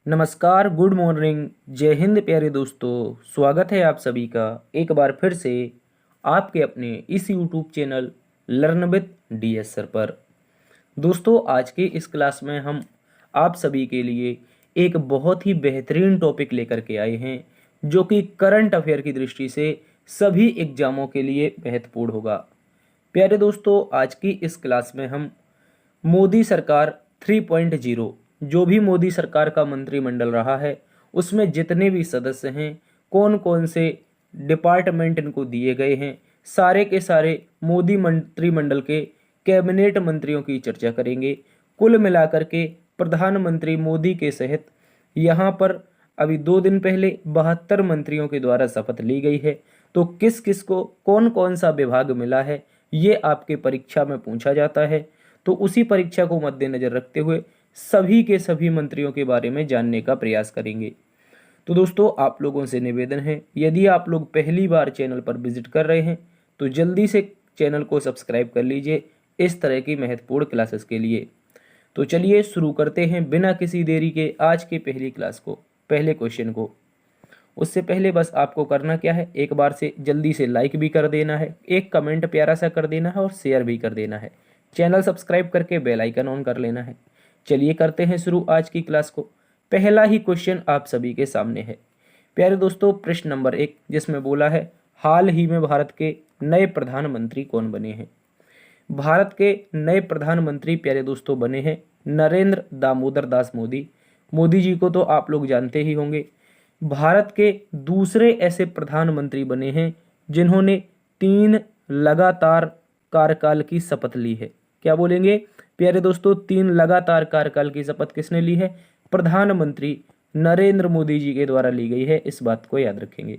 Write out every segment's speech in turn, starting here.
नमस्कार, good morning, जय हिंद प्यारे दोस्तों। स्वागत है आप सभी का एक बार फिर से आपके अपने इस YouTube channel learn with DS sir पर। दोस्तों, आज के इस क्लास में हम आप सभी के लिए एक बहुत ही बेहतरीन टॉपिक लेकर के आए हैं जो कि करंट अफेयर की दृष्टि से सभी एग्जामों के लिए महत्वपूर्ण होगा। प्यारे दोस्तों, आज की इस क्लास में हम मोदी सरकार 3.0 जो भी मोदी सरकार का मंत्रिमंडल रहा है उसमें जितने भी सदस्य हैं, कौन कौन से डिपार्टमेंट इनको दिए गए हैं, सारे के सारे मोदी मंत्रिमंडल के कैबिनेट मंत्रियों की चर्चा करेंगे। कुल मिलाकर के प्रधानमंत्री मोदी के सहित यहाँ पर अभी 2 दिन पहले 72 मंत्रियों के द्वारा शपथ ली गई है। तो किस किस को कौन कौन सा विभाग मिला है ये आपके परीक्षा में पूछा जाता है। तो उसी परीक्षा को मद्देनजर रखते हुए सभी के सभी मंत्रियों के बारे में जानने का प्रयास करेंगे। तो दोस्तों, आप लोगों से निवेदन है, यदि आप लोग पहली बार चैनल पर विजिट कर रहे हैं तो जल्दी से चैनल को सब्सक्राइब कर लीजिए इस तरह की महत्वपूर्ण क्लासेस के लिए। तो चलिए शुरू करते हैं बिना किसी देरी के आज के पहली क्लास को, पहले क्वेश्चन को। उससे पहले बस आपको करना क्या है, एक बार से जल्दी से लाइक भी कर देना है, एक कमेंट प्यारा सा कर देना है और शेयर भी कर देना है। चैनल सब्सक्राइब करके बेल आइकन ऑन कर लेना है। चलिए करते हैं शुरू आज की क्लास को। पहला ही क्वेश्चन आप सभी के सामने है प्यारे दोस्तों, प्रश्न नंबर 1, जिसमें बोला है हाल ही में भारत के नए प्रधानमंत्री कौन बने हैं। भारत के नए प्रधानमंत्री प्यारे दोस्तों बने हैं नरेंद्र दामोदर दास मोदी। मोदी जी को तो आप लोग जानते ही होंगे। भारत के दूसरे ऐसे प्रधानमंत्री बने हैं जिन्होंने 3 लगातार कार्यकाल की शपथ ली है। क्या बोलेंगे प्यारे दोस्तों, 3 लगातार कार्यकाल की शपथ किसने ली है? प्रधानमंत्री नरेंद्र मोदी जी के द्वारा ली गई है, इस बात को याद रखेंगे।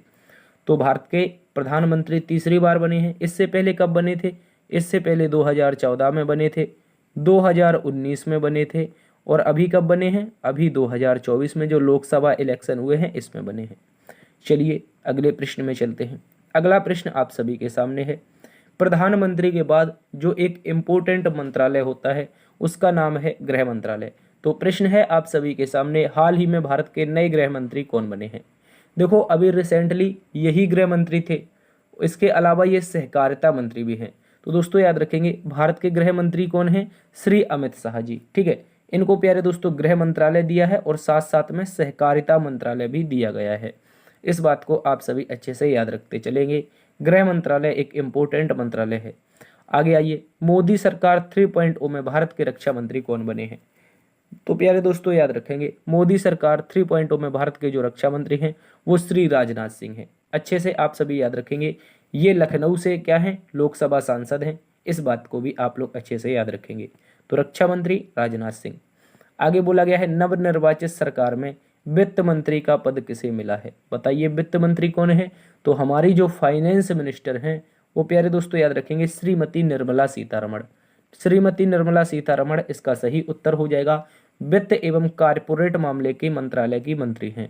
तो भारत के प्रधानमंत्री तीसरी बार बने हैं। इससे पहले कब बने थे? इससे पहले 2014 में बने थे, 2019 में बने थे और अभी कब बने हैं? अभी 2024 में जो लोकसभा इलेक्शन हुए हैं इसमें बने हैं। चलिए अगले प्रश्न में चलते हैं। अगला प्रश्न आप सभी के सामने है। प्रधानमंत्री के बाद जो एक इम्पोर्टेंट मंत्रालय होता है उसका नाम है गृह मंत्रालय। तो प्रश्न है आप सभी के सामने, हाल ही में भारत के नए गृह मंत्री कौन बने हैं? देखो, अभी रिसेंटली यही गृह मंत्री थे, इसके अलावा ये सहकारिता मंत्री भी हैं। तो दोस्तों याद रखेंगे, भारत के गृह मंत्री कौन हैं? श्री अमित शाह जी। ठीक है, इनको प्यारे दोस्तों गृह मंत्रालय दिया है और साथ साथ में सहकारिता मंत्रालय भी दिया गया है। इस बात को आप सभी अच्छे से याद रखते चलेंगे। गृह मंत्रालय एक इम्पोर्टेंट मंत्रालय है। आगे आइए, मोदी सरकार 3.0 में भारत के रक्षा मंत्री कौन बने हैं? तो प्यारे दोस्तों याद रखेंगे, मोदी सरकार 3.0 में भारत के जो रक्षा मंत्री हैं वो श्री राजनाथ सिंह हैं। अच्छे से आप सभी याद रखेंगे, ये लखनऊ से क्या हैं? लोकसभा सांसद हैं। इस बात को भी आप लोग अच्छे से याद रखेंगे। तो रक्षा मंत्री राजनाथ सिंह। आगे बोला गया है नवनिर्वाचित सरकार में वित्त मंत्री का पद किसे मिला है? बताइए वित्त मंत्री कौन है? तो हमारी जो फाइनेंस मिनिस्टर हैं वो प्यारे दोस्तों याद रखेंगे श्रीमती निर्मला सीतारमण। श्रीमती निर्मला सीतारमण इसका सही उत्तर हो जाएगा। वित्त एवं कारपोरेट मामले के मंत्रालय की मंत्री हैं।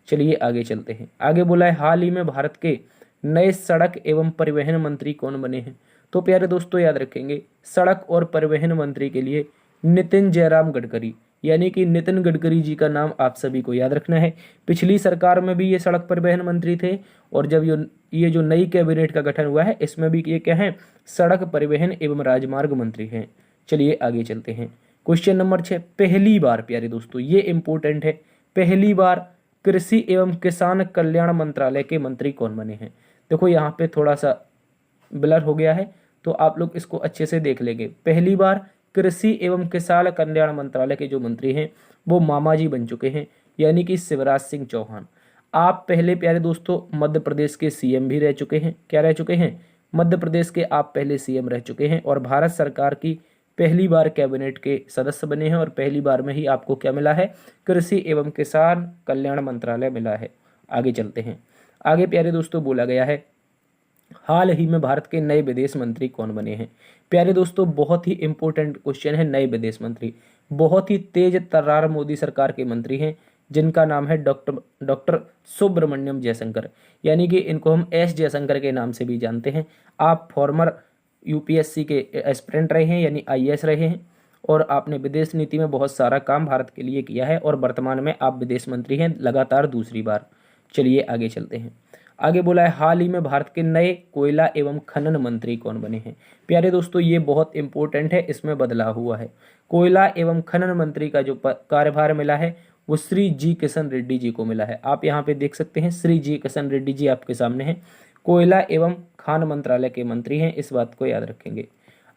चलिए आगे चलते हैं। आगे बोला है हाल ही में भारत के नए सड़क एवं परिवहन मंत्री कौन बने हैं? तो प्यारे दोस्तों याद रखेंगे, सड़क और परिवहन मंत्री के लिए नितिन जयराम गडकरी, यानी कि नितिन गडकरी जी का नाम आप सभी को याद रखना है। पिछली सरकार में भी ये सड़क परिवहन मंत्री थे और जब ये जो नई कैबिनेट का गठन हुआ है इसमें भी ये क्या है? सड़क परिवहन एवं राजमार्ग मंत्री हैं। चलिए आगे चलते हैं। क्वेश्चन नंबर 6, पहली बार प्यारे दोस्तों ये इंपॉर्टेंट है, पहली बार कृषि एवं किसान कल्याण मंत्रालय के मंत्री कौन बने हैं? देखो यहाँ पे थोड़ा सा ब्लर हो गया है तो आप लोग इसको अच्छे से देख लेंगे। पहली बार कृषि एवं किसान कल्याण मंत्रालय के जो मंत्री हैं वो मामा जी बन चुके हैं, यानी कि शिवराज सिंह चौहान। आप पहले प्यारे दोस्तों मध्य प्रदेश के सीएम भी रह चुके हैं। क्या रह चुके हैं? मध्य प्रदेश के आप पहले सीएम रह चुके हैं और भारत सरकार की पहली बार कैबिनेट के सदस्य बने हैं और पहली बार में ही आपको क्या मिला है? कृषि एवं किसान कल्याण मंत्रालय मिला है। आगे चलते हैं। आगे प्यारे दोस्तों बोला गया है हाल ही में भारत के नए विदेश मंत्री कौन बने हैं? प्यारे दोस्तों बहुत ही इंपॉर्टेंट क्वेश्चन है। नए विदेश मंत्री बहुत ही तेज तर्रार मोदी सरकार के मंत्री हैं जिनका नाम है डॉक्टर सुब्रमण्यम जयशंकर, यानी कि इनको हम एस जयशंकर के नाम से भी जानते हैं। आप फॉर्मर यूपीएससी के एस्पिरेंट रहे हैं, यानी आईएएस रहे हैं और आपने विदेश नीति में बहुत सारा काम भारत के लिए किया है और वर्तमान में आप विदेश मंत्री हैं लगातार दूसरी बार। चलिए आगे चलते हैं। आगे बोला है हाल ही में भारत के नए कोयला एवं खनन मंत्री कौन बने हैं। प्यारे दोस्तों ये बहुत इंपॉर्टेंट है, इसमें बदलाव हुआ है। कोयला एवं खनन मंत्री का जो कार्यभार मिला है वो श्री जी किशन रेड्डी जी को मिला है। आप यहाँ पे देख सकते हैं श्री जी किशन रेड्डी जी आपके सामने हैं, कोयला एवं खान मंत्रालय के मंत्री हैं, इस बात को याद रखेंगे।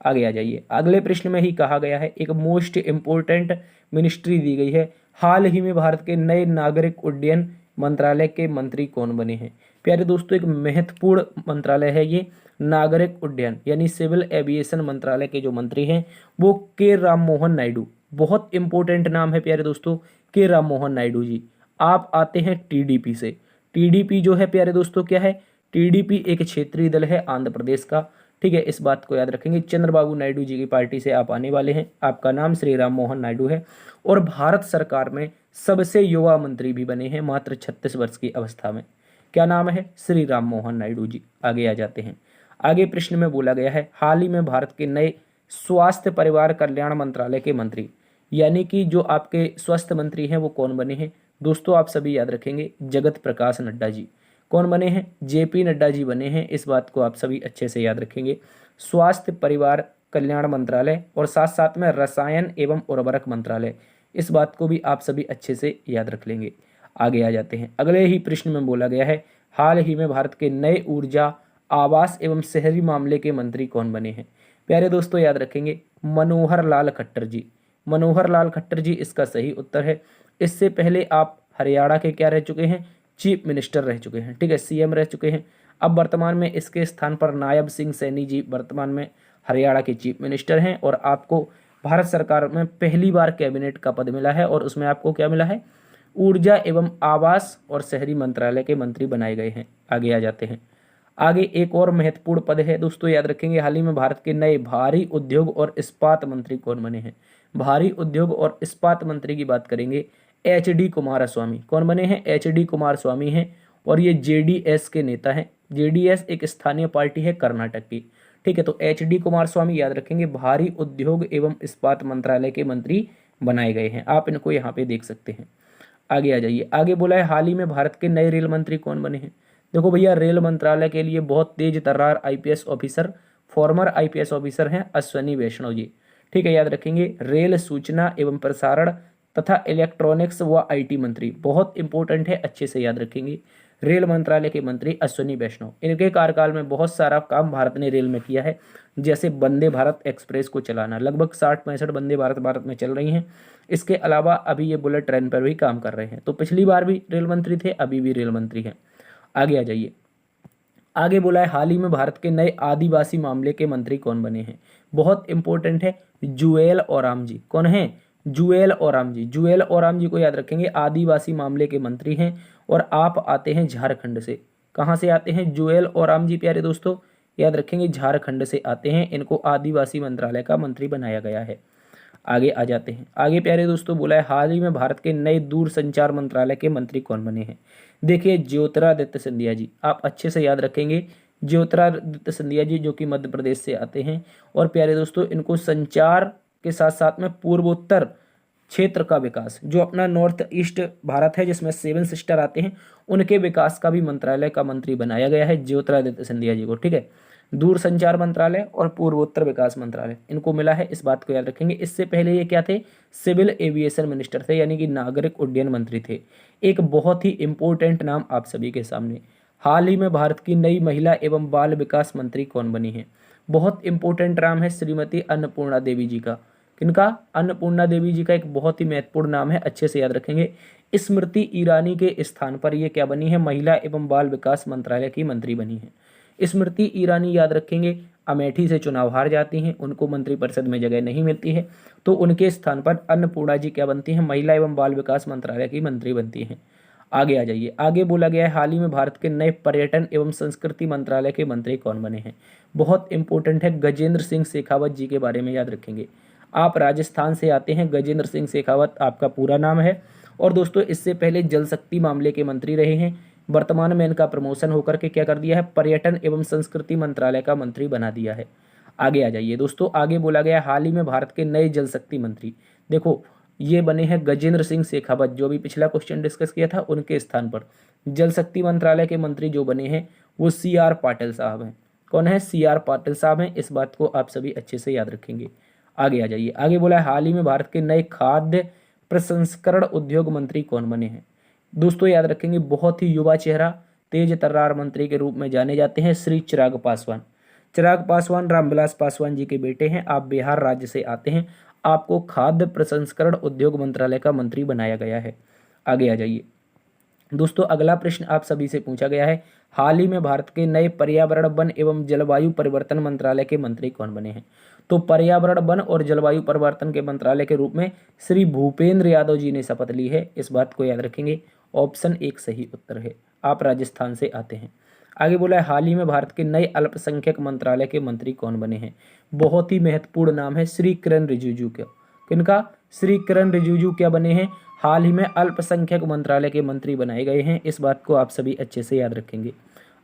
आगे आ जाइए, अगले प्रश्न में ही कहा गया है एक मोस्ट इंपोर्टेंट मिनिस्ट्री दी गई है, हाल ही में भारत के नए नागरिक उड्डयन मंत्रालय के मंत्री कौन बने हैं। प्यारे दोस्तों एक महत्वपूर्ण मंत्रालय है ये, नागरिक उड्डयन यानी सिविल एविएशन मंत्रालय के जो मंत्री हैं वो के राम मोहन नायडू। बहुत इंपॉर्टेंट नाम है प्यारे दोस्तों, के राम मोहन नायडू जी। आप आते हैं टीडीपी से। टीडीपी जो है प्यारे दोस्तों क्या है, टीडीपी एक क्षेत्रीय दल है आंध्र प्रदेश का, ठीक है, इस बात को याद रखेंगे। चंद्रबाबू नायडू जी की पार्टी से आप आने वाले हैं, आपका नाम श्री राम मोहन नायडू है और भारत सरकार में सबसे युवा मंत्री भी बने हैं मात्र 36 वर्ष की अवस्था में। क्या नाम है, श्री राम मोहन नायडू जी। आगे आ जाते हैं, आगे प्रश्न में बोला गया है हाल ही में भारत के नए स्वास्थ्य परिवार कल्याण मंत्रालय के मंत्री, यानी कि जो आपके स्वास्थ्य मंत्री हैं वो कौन बने हैं। दोस्तों आप सभी याद रखेंगे जगत प्रकाश नड्डा जी। कौन बने हैं, जेपी नड्डा जी बने हैं, इस बात को आप सभी अच्छे से याद रखेंगे। स्वास्थ्य परिवार कल्याण मंत्रालय और साथ साथ में रसायन एवं उर्वरक मंत्रालय, इस बात को भी आप सभी अच्छे से याद रख लेंगे। आगे आ जाते हैं, अगले ही प्रश्न में बोला गया है हाल ही में भारत के नए ऊर्जा आवास एवं शहरी मामले के मंत्री कौन बने हैं। प्यारे दोस्तों याद रखेंगे मनोहर लाल खट्टर जी। मनोहर लाल खट्टर जी इसका सही उत्तर है। इससे पहले आप हरियाणा के क्या रह चुके हैं, चीफ मिनिस्टर रह चुके हैं, ठीक है, सीएम रह चुके हैं। अब वर्तमान में इसके स्थान पर नायब सिंह सैनी जी वर्तमान में हरियाणा के चीफ मिनिस्टर हैं और आपको भारत सरकार में पहली बार कैबिनेट का पद मिला है और उसमें आपको क्या मिला है, ऊर्जा एवं आवास और शहरी मंत्रालय के मंत्री बनाए गए हैं। आगे आ जाते हैं, आगे एक और महत्वपूर्ण पद है दोस्तों, याद रखेंगे हाल ही में भारत के नए भारी उद्योग और इस्पात मंत्री कौन बने हैं। भारी उद्योग और इस्पात मंत्री की बात करेंगे एच.डी. कुमारस्वामी। कौन बने हैं, एच.डी. कुमारस्वामी हैं और ये जेडीएस के नेता हैं। जेडीएस एक स्थानीय पार्टी है कर्नाटक की, ठीक है, तो एच.डी. कुमारस्वामी याद रखेंगे भारी उद्योग एवं इस्पात मंत्रालय के मंत्री बनाए गए हैं। आप इनको यहाँ पे देख सकते हैं। आगे आ जाइए, आगे बोला है हाल ही में भारत के नए रेल मंत्री कौन बने हैं। देखो भैया रेल मंत्रालय के लिए बहुत तेज तर्रार IPS officer, former IPS officer हैं अश्वनी वैष्णव जी, ठीक है, याद रखेंगे। रेल सूचना एवं प्रसारण तथा इलेक्ट्रॉनिक्स व आईटी मंत्री, बहुत इंपॉर्टेंट है, अच्छे से याद रखेंगे। रेल मंत्रालय के मंत्री अश्वनी वैष्णव, इनके कार्यकाल में बहुत सारा काम भारत ने रेल में किया है, जैसे वंदे भारत एक्सप्रेस को चलाना, लगभग 60-65 वंदे भारत में चल रही हैं। इसके अलावा अभी ये बुलेट ट्रेन पर भी काम कर रहे हैं। तो पिछली बार भी रेल मंत्री थे, अभी भी रेल मंत्री हैं। आगे आ जाइए, आगे बोला है हाल ही में भारत के नए आदिवासी मामले के मंत्री कौन बने हैं। बहुत इंपॉर्टेंट है, जुएल ओराम जी। कौन है, जुएल ओराम जी। जुएल ओराम जी को याद रखेंगे, आदिवासी मामले के मंत्री हैं और आप आते हैं झारखंड से। कहाँ से आते हैं, जुएल ओराम जी प्यारे दोस्तों याद रखेंगे झारखंड से आते हैं, इनको आदिवासी मंत्रालय का मंत्री बनाया गया है। आगे आ जाते हैं, आगे प्यारे दोस्तों बोला है हाल ही में भारत के नए दूर संचार मंत्रालय के मंत्री कौन बने हैं। देखिए ज्योतिरादित्य सिंधिया जी, आप अच्छे से याद रखेंगे ज्योतिरादित्य सिंधिया जी जो कि मध्य प्रदेश से आते हैं और प्यारे दोस्तों इनको संचार के साथ साथ में पूर्वोत्तर क्षेत्र का विकास, जो अपना नॉर्थ ईस्ट भारत है जिसमें 7 सिस्टर आते हैं, उनके विकास का भी मंत्रालय का मंत्री बनाया गया है ज्योतिरादित्य सिंधिया जी को, ठीक है। दूर संचार मंत्रालय और पूर्वोत्तर विकास मंत्रालय इनको मिला है, इस बात को याद रखेंगे। इससे पहले ये क्या थे, सिविल एविएशन मिनिस्टर थे, यानी कि नागरिक उड्डयन मंत्री थे। एक बहुत ही इंपॉर्टेंट नाम आप सभी के सामने, हाल ही में भारत की नई महिला एवं बाल विकास मंत्री कौन बनी है। बहुत इंपॉर्टेंट नाम है श्रीमती अन्नपूर्णा देवी जी का। किनका, अन्नपूर्णा देवी जी का एक बहुत ही महत्वपूर्ण नाम है, अच्छे से याद रखेंगे। स्मृति ईरानी के स्थान पर ये क्या बनी है, महिला एवं बाल विकास मंत्रालय की मंत्री बनी है। स्मृति ईरानी याद रखेंगे अमेठी से चुनाव हार जाती हैं, उनको मंत्रिपरिषद में जगह नहीं मिलती है, तो उनके स्थान पर अन्नपूर्णा जी क्या बनती हैं, महिला एवं बाल विकास मंत्रालय की मंत्री बनती हैं। आगे आ जाइए, आगे बोला गया है हाल ही में भारत के नए पर्यटन एवं संस्कृति मंत्रालय के मंत्री कौन बने हैं। बहुत इंपॉर्टेंट है, गजेंद्र सिंह शेखावत जी के बारे में याद रखेंगे। आप राजस्थान से आते हैं, गजेंद्र सिंह शेखावत आपका पूरा नाम है और दोस्तों इससे पहले जल शक्ति मामले के मंत्री रहे हैं। वर्तमान में इनका प्रमोशन होकर के क्या कर दिया है, पर्यटन एवं संस्कृति मंत्रालय का मंत्री बना दिया है। आगे आ जाइए दोस्तों, आगे बोला गया हाल ही में भारत के नए जल शक्ति मंत्री, देखो ये बने हैं गजेंद्र सिंह शेखावत, जो भी पिछला क्वेश्चन डिस्कस किया था उनके स्थान पर जल शक्ति मंत्रालय के मंत्री जो बने हैं वो CR पाटिल साहब हैं। कौन है? CR पाटिल साहब हैं, इस बात को आप सभी अच्छे से याद रखेंगे। आगे आ जाइए, आगे बोला है हाल ही में भारत के नए खाद्य प्रसंस्करण उद्योग मंत्री कौन बने हैं? दोस्तों याद रखेंगे, बहुत ही युवा चेहरा, तेज तर्रार मंत्री के रूप में जाने जाते हैं श्री चिराग पासवान। चिराग पासवान रामविलास पासवान जी के बेटे हैं, आप बिहार राज्य से आते हैं, आपको खाद्य प्रसंस्करण उद्योग मंत्रालय का मंत्री बनाया गया है। आगे आ जाइए दोस्तों, अगला प्रश्न आप सभी से पूछा गया है हाल ही में भारत के नए पर्यावरण वन एवं जलवायु परिवर्तन मंत्रालय के मंत्री कौन बने हैं? तो पर्यावरण वन और जलवायु परिवर्तन के मंत्रालय के रूप में श्री भूपेंद्र यादव जी ने शपथ ली है, इस बात को याद रखेंगे। ऑप्शन 1 सही उत्तर है, आप राजस्थान से आते हैं। आगे बोला है हाल ही में भारत के नए अल्पसंख्यक मंत्रालय के मंत्री कौन बने हैं? बहुत ही महत्वपूर्ण नाम है श्री किरण रिजिजू का। किनका? श्री किरण रिजिजू क्या बने हैं? हाल ही में अल्पसंख्यक मंत्रालय के मंत्री बनाए गए हैं, इस बात को आप सभी अच्छे से याद रखेंगे।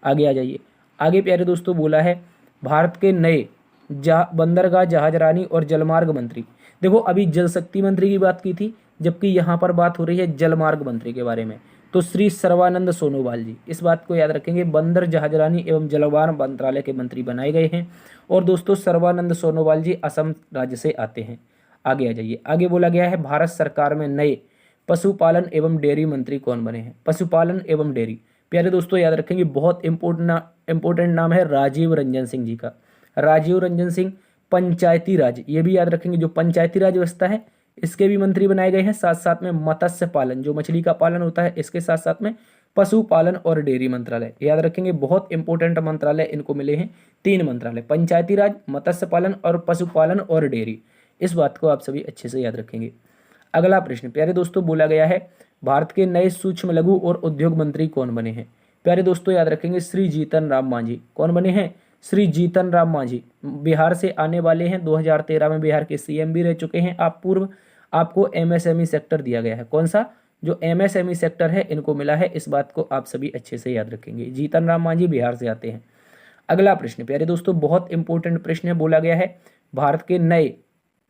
आगे आ जाइए, आगे प्यारे दोस्तों बोला है भारत के नए बंदरगाह जहाजरानी और जलमार्ग मंत्री। देखो अभी जल शक्ति मंत्री की बात की थी, जबकि यहाँ पर बात हो रही है जलमार्ग मंत्री के बारे में, तो श्री सर्बानंद सोनोवाल जी, इस बात को याद रखेंगे। बंदर जहाजरानी एवं जलमार्ग मंत्रालय के मंत्री बनाए गए हैं। और दोस्तों सर्बानंद सोनोवाल जी असम राज्य से आते हैं। आगे आ जाइए, आगे बोला गया है भारत सरकार में नए पशुपालन एवं डेयरी मंत्री कौन बने हैं? पशुपालन एवं डेयरी, प्यारे दोस्तों याद रखेंगे, बहुत इंपोर्टेंट नाम है राजीव रंजन सिंह जी का। राजीव रंजन सिंह पंचायती राज, ये भी याद रखेंगे, जो पंचायती राज व्यवस्था है इसके भी मंत्री बनाए गए हैं। साथ साथ में मत्स्य पालन, जो मछली का पालन होता है, इसके साथ साथ में पशुपालन और डेयरी मंत्रालय, याद रखेंगे बहुत इंपॉर्टेंट मंत्रालय इनको मिले हैं। 3 मंत्रालय, पंचायती राज, मत्स्य पालन और पशुपालन और डेयरी, इस बात को आप सभी अच्छे से याद रखेंगे। अगला प्रश्न प्यारे दोस्तों बोला गया है भारत के नए सूक्ष्म लघु और उद्योग मंत्री कौन बने हैं? प्यारे दोस्तों याद रखेंगे श्री जीतन राम मांझी। कौन बने हैं? श्री जीतन राम मांझी बिहार से आने वाले हैं, 2013 में बिहार के CM भी रह चुके हैं आप पूर्व। आपको MSME सेक्टर दिया गया है, कौन सा? जो MSME सेक्टर है इनको मिला है, इस बात को आप सभी अच्छे से याद रखेंगे। जीतन राम मांझी बिहार से आते हैं। अगला प्रश्न प्यारे दोस्तों बहुत इंपॉर्टेंट प्रश्न है, बोला गया है भारत के नए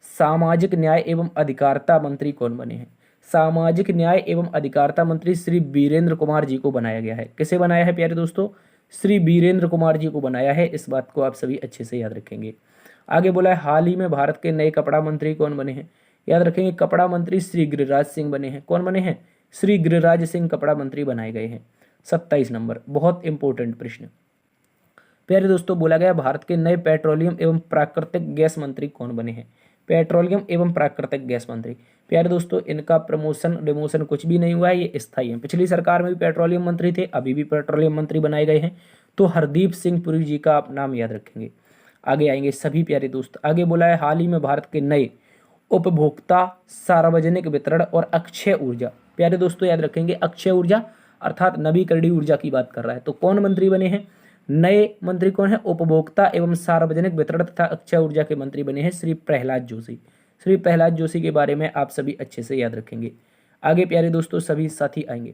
सामाजिक न्याय एवं अधिकारिता मंत्री कौन बने हैं? सामाजिक न्याय एवं अधिकारिता मंत्री श्री वीरेंद्र कुमार जी को बनाया गया है। किसे बनाया है प्यारे दोस्तों? श्री वीरेंद्र कुमार जी को बनाया है, इस बात को आप सभी अच्छे से याद रखेंगे। आगे बोला है हाल ही में भारत के नए कपड़ा मंत्री कौन बने हैं? याद रखेंगे कपड़ा मंत्री श्री गिरिराज सिंह बने हैं। कौन बने हैं? श्री गिरिराज सिंह कपड़ा मंत्री बनाए गए हैं। 27 नंबर, बहुत इंपॉर्टेंट प्रश्न प्यारे दोस्तों बोला गया भारत के नए पेट्रोलियम एवं प्राकृतिक गैस मंत्री कौन बने हैं? पेट्रोलियम एवं प्राकृतिक गैस मंत्री, प्यारे दोस्तों इनका प्रमोशन डिमोशन कुछ भी नहीं हुआ है, ये स्थायी है। पिछली सरकार में भी पेट्रोलियम मंत्री थे, अभी भी पेट्रोलियम मंत्री बनाए गए हैं। तो हरदीप सिंह पुरी जी का आप नाम याद रखेंगे। आगे आएंगे सभी प्यारे दोस्त, आगे बोला है हाल ही में भारत के नए उपभोक्ता सार्वजनिक वितरण और अक्षय ऊर्जा। प्यारे दोस्तों याद रखेंगे अक्षय ऊर्जा अर्थात नवीकरणीय ऊर्जा की बात कर रहा है। तो कौन मंत्री बने हैं? नए मंत्री कौन है? उपभोक्ता एवं सार्वजनिक वितरण तथा अक्षय ऊर्जा के मंत्री बने हैं श्री प्रहलाद जोशी। श्री प्रहलाद जोशी के बारे में आप सभी अच्छे से याद रखेंगे। आगे प्यारे दोस्तों सभी साथी आएंगे।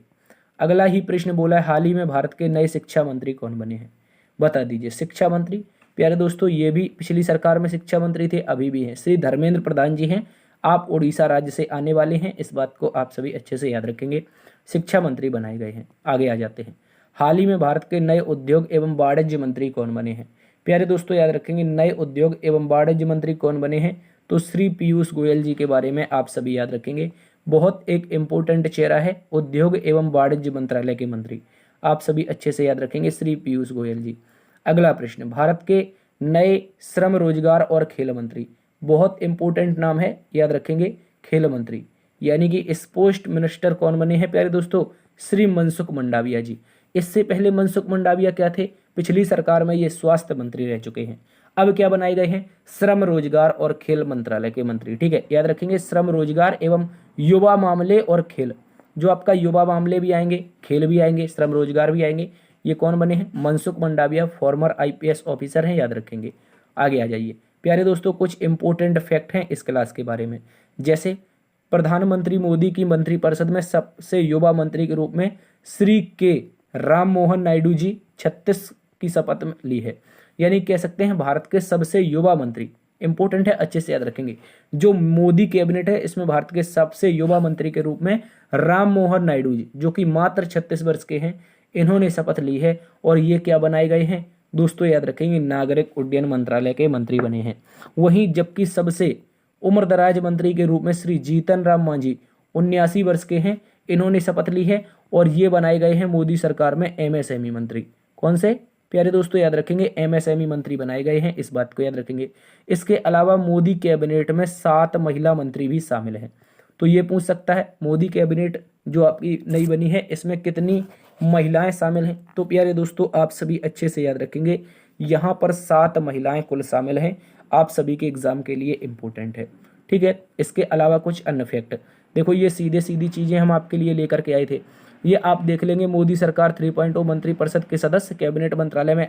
अगला ही प्रश्न बोला है हाल ही में भारत के नए शिक्षा मंत्री कौन बने हैं? बता दीजिए। शिक्षा मंत्री प्यारे दोस्तों ये भी पिछली सरकार में शिक्षा मंत्री थे, अभी भी हैं, श्री धर्मेंद्र प्रधान जी हैं। आप उड़ीसा राज्य से आने वाले हैं, इस बात को आप सभी अच्छे से याद रखेंगे। शिक्षा मंत्री बनाए गए हैं। आगे आ जाते हैं, हाल ही में भारत के नए उद्योग एवं वाणिज्य मंत्री कौन बने हैं? प्यारे दोस्तों याद रखेंगे नए उद्योग एवं वाणिज्य मंत्री कौन बने हैं? तो श्री पीयूष गोयल जी के बारे में आप सभी याद रखेंगे। बहुत एक इंपॉर्टेंट चेहरा है उद्योग एवं वाणिज्य मंत्रालय के मंत्री, आप सभी अच्छे से याद रखेंगे श्री पीयूष गोयल जी। अगला प्रश्न भारत के नए श्रम रोजगार और खेल मंत्री, बहुत इंपॉर्टेंट नाम है, याद रखेंगे खेल मंत्री, यानी कि स्पोर्ट्स मिनिस्टर कौन बने हैं प्यारे दोस्तों? श्री मनसुख मंडाविया जी। इससे पहले मनसुख मंडाविया क्या थे? पिछली सरकार में ये स्वास्थ्य मंत्री रह चुके हैं। अब क्या बनाए गए हैं? श्रम रोजगार और खेल मंत्रालय के मंत्री। ठीक है, याद रखेंगे श्रम रोजगार एवं युवा मामले और खेल, जो आपका युवा मामले भी आएंगे, खेल भी आएंगे, श्रम रोजगार भी आएंगे। ये कौन बने हैं? Mansukh Mandaviya, farmer IPS officer हैं, याद रखेंगे। आगे आ जाइए प्यारे दोस्तों, कुछ इंपॉर्टेंट फैक्ट हैं इस क्लास के बारे में, जैसे प्रधानमंत्री मोदी की मंत्रिपरिषद में सबसे युवा मंत्री के रूप में श्री के राम मोहन नायडू जी 36 की शपथ ली है। यानी कह सकते हैं भारत के सबसे युवा मंत्री। इंपॉर्टेंट है, अच्छे से याद रखेंगे। जो मोदी कैबिनेट है इसमें भारत के सबसे युवा मंत्री के रूप में राम मोहन नायडू जी, जो कि मात्र 36 वर्ष के हैं, इन्होंने शपथ ली है। और ये क्या बनाए गए हैं दोस्तों, याद रखेंगे, नागरिक उड्डयन मंत्रालय के मंत्री बने हैं। वहीं जबकि सबसे उम्रदराज मंत्री के रूप में श्री जीतन राम मांझी 79 वर्ष के हैं, इन्होंने शपथ ली है। और ये बनाए गए हैं मोदी सरकार में एमएसएमई मंत्री। कौन से प्यारे दोस्तों, याद रखेंगे, एमएसएमई मंत्री बनाए गए हैं, इस बात को याद रखेंगे। इसके अलावा मोदी कैबिनेट में 7 महिला मंत्री भी शामिल हैं। तो ये पूछ सकता है मोदी कैबिनेट जो आपकी नई बनी है इसमें कितनी महिलाएं शामिल हैं। तो प्यारे दोस्तों आप सभी अच्छे से याद रखेंगे, यहाँ पर 7 महिलाएं कुल शामिल हैं। आप सभी के एग्जाम के लिए इंपॉर्टेंट है, ठीक है। इसके अलावा कुछ अन्य फैक्ट देखो, ये सीधे सीधी चीजें हम आपके लिए लेकर के आए थे, ये आप देख लेंगे। मोदी सरकार 3.0 मंत्रिपरिषद के सदस्य कैबिनेट मंत्रालय में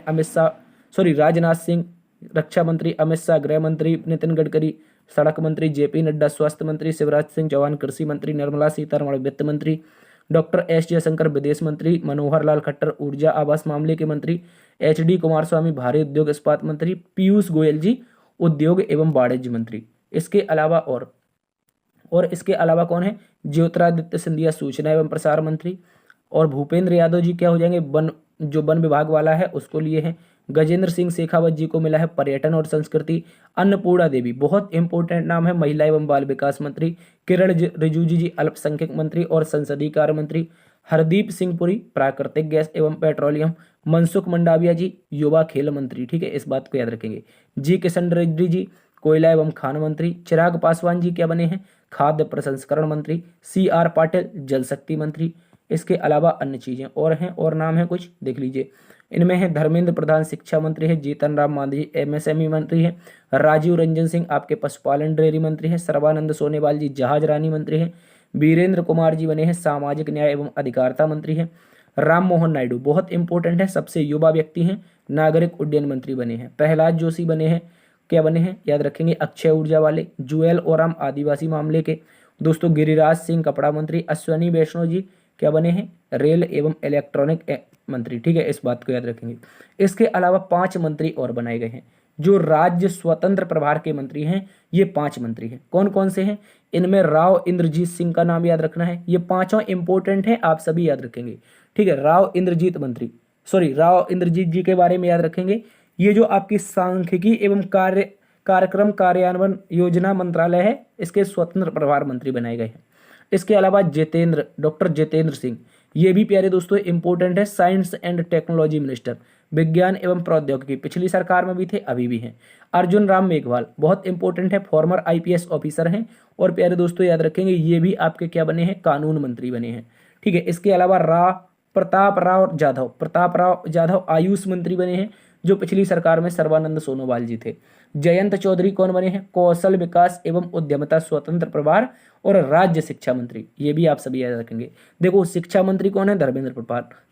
राजनाथ सिंह, रक्षा मंत्री अमित शाह, गृह मंत्री नितिन गडकरी, सड़क मंत्री जेपी नड्डा, स्वास्थ्य मंत्री शिवराज सिंह चौहान, कृषि मंत्री निर्मला सीतारमण, वित्त मंत्री डॉक्टर एस जयशंकर, विदेश मंत्री मनोहर लाल खट्टर, ऊर्जा आवास मामले के मंत्री HD कुमारस्वामी, भारी उद्योग इस्पात मंत्री पीयूष गोयल जी, उद्योग एवं वाणिज्य मंत्री। इसके अलावा और इसके अलावा कौन है, ज्योतिरादित्य सिंधिया, सूचना एवं प्रसार मंत्री। और भूपेंद्र यादव जी क्या हो जाएंगे, वन विभाग वाला है उसको लिए हैं। गजेंद्र सिंह शेखावत जी को मिला है पर्यटन और संस्कृति। अन्नपूर्णा देवी, बहुत इंपॉर्टेंट नाम है, महिला एवं बाल विकास मंत्री। किरण रिजिजू जी, अल्पसंख्यक मंत्री और संसदीय कार्य मंत्री। हरदीप सिंह पुरी, प्राकृतिक गैस एवं पेट्रोलियम। मनसुख मंडाविया जी, युवा खेल मंत्री, ठीक है, इस बात को याद रखेंगे। जी किशन रेड्डी जी, कोयला एवं खान मंत्री। चिराग पासवान जी क्या बने हैं, खाद्य प्रसंस्करण मंत्री। CR पाटिल, जल शक्ति मंत्री। इसके अलावा अन्य चीजें और हैं और नाम है कुछ, देख लीजिए। इनमें है धर्मेंद्र प्रधान, शिक्षा मंत्री है। जीतन राम मांझी MSME मंत्री है। राजीव रंजन सिंह आपके पशुपालन डेयरी मंत्री है। सर्बानंद सोनोवाल जी जहाज रानी मंत्री है। वीरेंद्र कुमार जी बने हैं सामाजिक न्याय एवं अधिकारिता मंत्री हैं। राम मोहन नायडू, बहुत इंपॉर्टेंट है, सबसे युवा व्यक्ति हैं, नागरिक उड्डयन मंत्री बने हैं। प्रहलाद जोशी बने हैं, क्या बने हैं, याद रखेंगे, अक्षय ऊर्जा वाले। जुएल ओराम, आदिवासी मामले के। दोस्तों गिरिराज सिंह, कपड़ा मंत्री। अश्वनी वैष्णव जी क्या बने हैं, रेल एवं इलेक्ट्रॉनिक मंत्री, ठीक है, इस बात को याद रखेंगे। इसके अलावा 5 मंत्री और बनाए गए हैं जो राज्य स्वतंत्र प्रभार के मंत्री हैं। ये 5 मंत्री हैं, कौन कौन से हैं, इनमें राव इंद्रजीत सिंह का नाम याद रखना है। ये पांचों इंपॉर्टेंट है, आप सभी याद रखेंगे, ठीक है। राव इंद्रजीत जी के बारे में याद रखेंगे। ये जो आपकी सांख्यिकी एवं कार्यक्रम कार्यान्वयन योजना मंत्रालय है, इसके स्वतंत्र प्रभार मंत्री बनाए गए हैं। इसके अलावा डॉक्टर जितेंद्र सिंह, ये भी प्यारे दोस्तों इंपॉर्टेंट है, साइंस एंड टेक्नोलॉजी मिनिस्टर, विज्ञान एवं प्रौद्योगिकी, पिछली सरकार में भी थे, अभी भी हैं। अर्जुन राम मेघवाल, बहुत इंपॉर्टेंट है, फॉर्मर IPS ऑफिसर हैं। और प्यारे दोस्तों याद रखेंगे, ये भी आपके क्या बने हैं, कानून मंत्री बने हैं, ठीक है। इसके अलावा प्रताप राव जाधव आयुष मंत्री बने हैं, जो पिछली सरकार में सर्बानंद सोनोवाल जी थे। जयंत चौधरी कौन बने हैं, कौशल विकास एवं उद्यमिता स्वतंत्र प्रभार और राज्य शिक्षा मंत्री, ये भी आप सभी याद रखेंगे। देखो शिक्षा मंत्री कौन है, धर्मेंद्र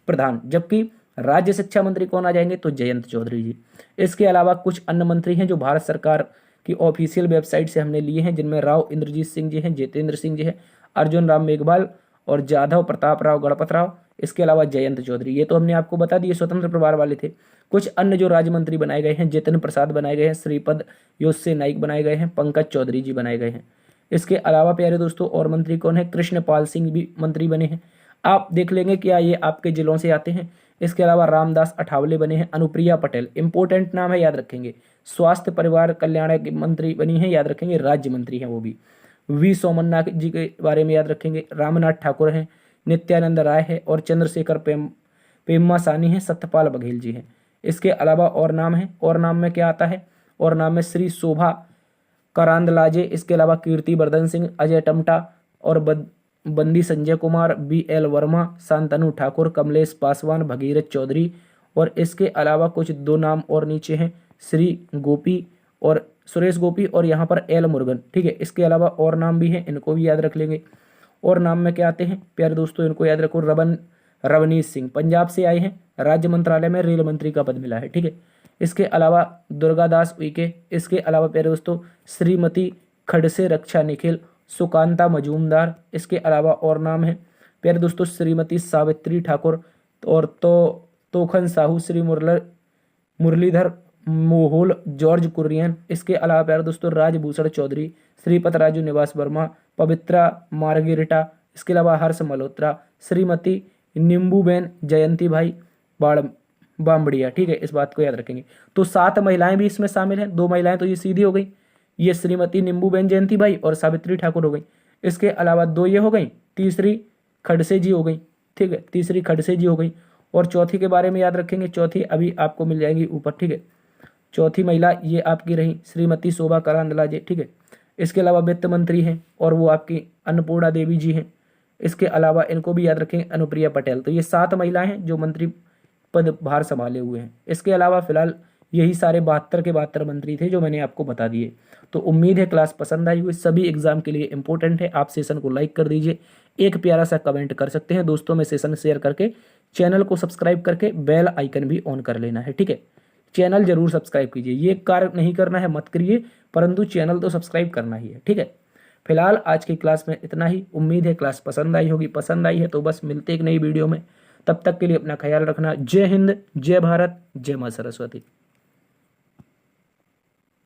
प्रधान, जबकि राज्य शिक्षा मंत्री कौन आ जाएंगे, तो जयंत चौधरी जी। इसके अलावा कुछ अन्य मंत्री हैं जो भारत सरकार की ऑफिशियल वेबसाइट से हमने लिए हैं, जिनमें राव इंद्रजीत सिंह जी हैं, जितेंद्र सिंह जी हैं, अर्जुन राम मेघवाल और जाधव प्रताप राव गणपत राव। इसके अलावा जयंत चौधरी, ये तो हमने आपको बता दिए, स्वतंत्र प्रभार वाले थे। कुछ अन्य जो राज्य मंत्री बनाए गए हैं, जितिन प्रसाद बनाए गए हैं, श्रीपद योस्से नाइक बनाए गए हैं, पंकज चौधरी जी बनाए गए हैं। इसके अलावा प्यारे दोस्तों और मंत्री कौन है, कृष्णपाल सिंह भी मंत्री बने हैं। आप देख लेंगे क्या ये आपके जिलों से आते हैं। इसके अलावा रामदास अठावले बने हैं। अनुप्रिया पटेल, इंपॉर्टेंट नाम है, याद रखेंगे। स्वास्थ्य परिवार कल्याण की मंत्री बनी है, याद रखेंगे, राज्य मंत्री हैं वो भी। V सोमनाथ जी के बारे में याद रखेंगे। रामनाथ ठाकुर हैं, नित्यानंद राय है और चंद्रशेखर पेम्मा सानी है, सत्यपाल बघेल जी हैं। इसके अलावा और नाम है, और नाम में क्या आता है, और नाम में श्री शोभा करांदलाजे। इसके अलावा कीर्ति वर्धन सिंह, अजय टमटा और बंदी संजय कुमार, BL वर्मा, शांतनु ठाकुर, कमलेश पासवान, भगीरथ चौधरी। और इसके अलावा कुछ 2 नाम और नीचे हैं, श्री गोपी और सुरेश गोपी और यहाँ पर L मुरुगन, ठीक है। इसके अलावा और नाम भी हैं, इनको भी याद रख लेंगे। और नाम में क्या आते हैं प्यारे दोस्तों, इनको याद रखो। रवनीत सिंह पंजाब से आए हैं, राज्य मंत्रालय में रेल मंत्री का पद मिला है, ठीक है। इसके अलावा दुर्गादास उइके। इसके अलावा प्यारे दोस्तों श्रीमती खड़से रक्षा निखिल, सुकांता मजूमदार। इसके अलावा और नाम है प्यारे दोस्तों श्रीमती सावित्री ठाकुर और तोखन साहू, श्री मुरलीधर मोहोल जॉर्ज कुरियन। इसके अलावा प्यारे दोस्तों राजभूषण चौधरी, श्रीपत राजू निवास वर्मा, पवित्रा मार्गेरिटा, इसके अलावा हर्ष मल्होत्रा, श्रीमती नींबूबेन जयंती भाई बामड़िया। ठीक है, इस बात को याद रखेंगे। तो 7 महिलाएं भी इसमें शामिल हैं। 2 महिलाएं तो ये सीधी हो गई, ये श्रीमती नींबूबेन जयंती भाई और सावित्री ठाकुर हो गई। इसके अलावा 2 ये हो गई, तीसरी खड़से जी हो गई। ठीक है, तीसरी खड़से जी हो गई। और चौथी के बारे में याद रखेंगे, चौथी अभी आपको मिल जाएगी ऊपर। ठीक है, चौथी महिला ये आपकी रही श्रीमती शोभा करांदला जी। ठीक है, इसके अलावा वित्त मंत्री हैं और वो आपकी अन्नपूर्णा देवी जी हैं। इसके अलावा इनको भी याद रखेंगे, अनुप्रिया पटेल। तो ये 7 महिलाएं हैं जो मंत्री पद भार संभाले हुए हैं। इसके अलावा फिलहाल यही सारे 72 के 72 मंत्री थे जो मैंने आपको बता दिए। तो उम्मीद है क्लास पसंद आई हुई, सभी एग्जाम के लिए इंपॉर्टेंट है। आप सेशन को लाइक कर दीजिए, एक प्यारा सा कमेंट कर सकते हैं, दोस्तों में सेशन शेयर करके, चैनल को सब्सक्राइब करके बेल आइकन भी ऑन कर लेना है। ठीक है, चैनल जरूर सब्सक्राइब कीजिए, ये कार्य नहीं करना है मत करिए, परंतु चैनल तो सब्सक्राइब करना ही है। ठीक है, फिलहाल आज की क्लास में इतना ही। उम्मीद है क्लास पसंद आई होगी, पसंद आई है तो बस मिलते एक नई वीडियो में। तब तक के लिए अपना ख्याल रखना। जय हिंद, जय भारत, जय मां सरस्वती।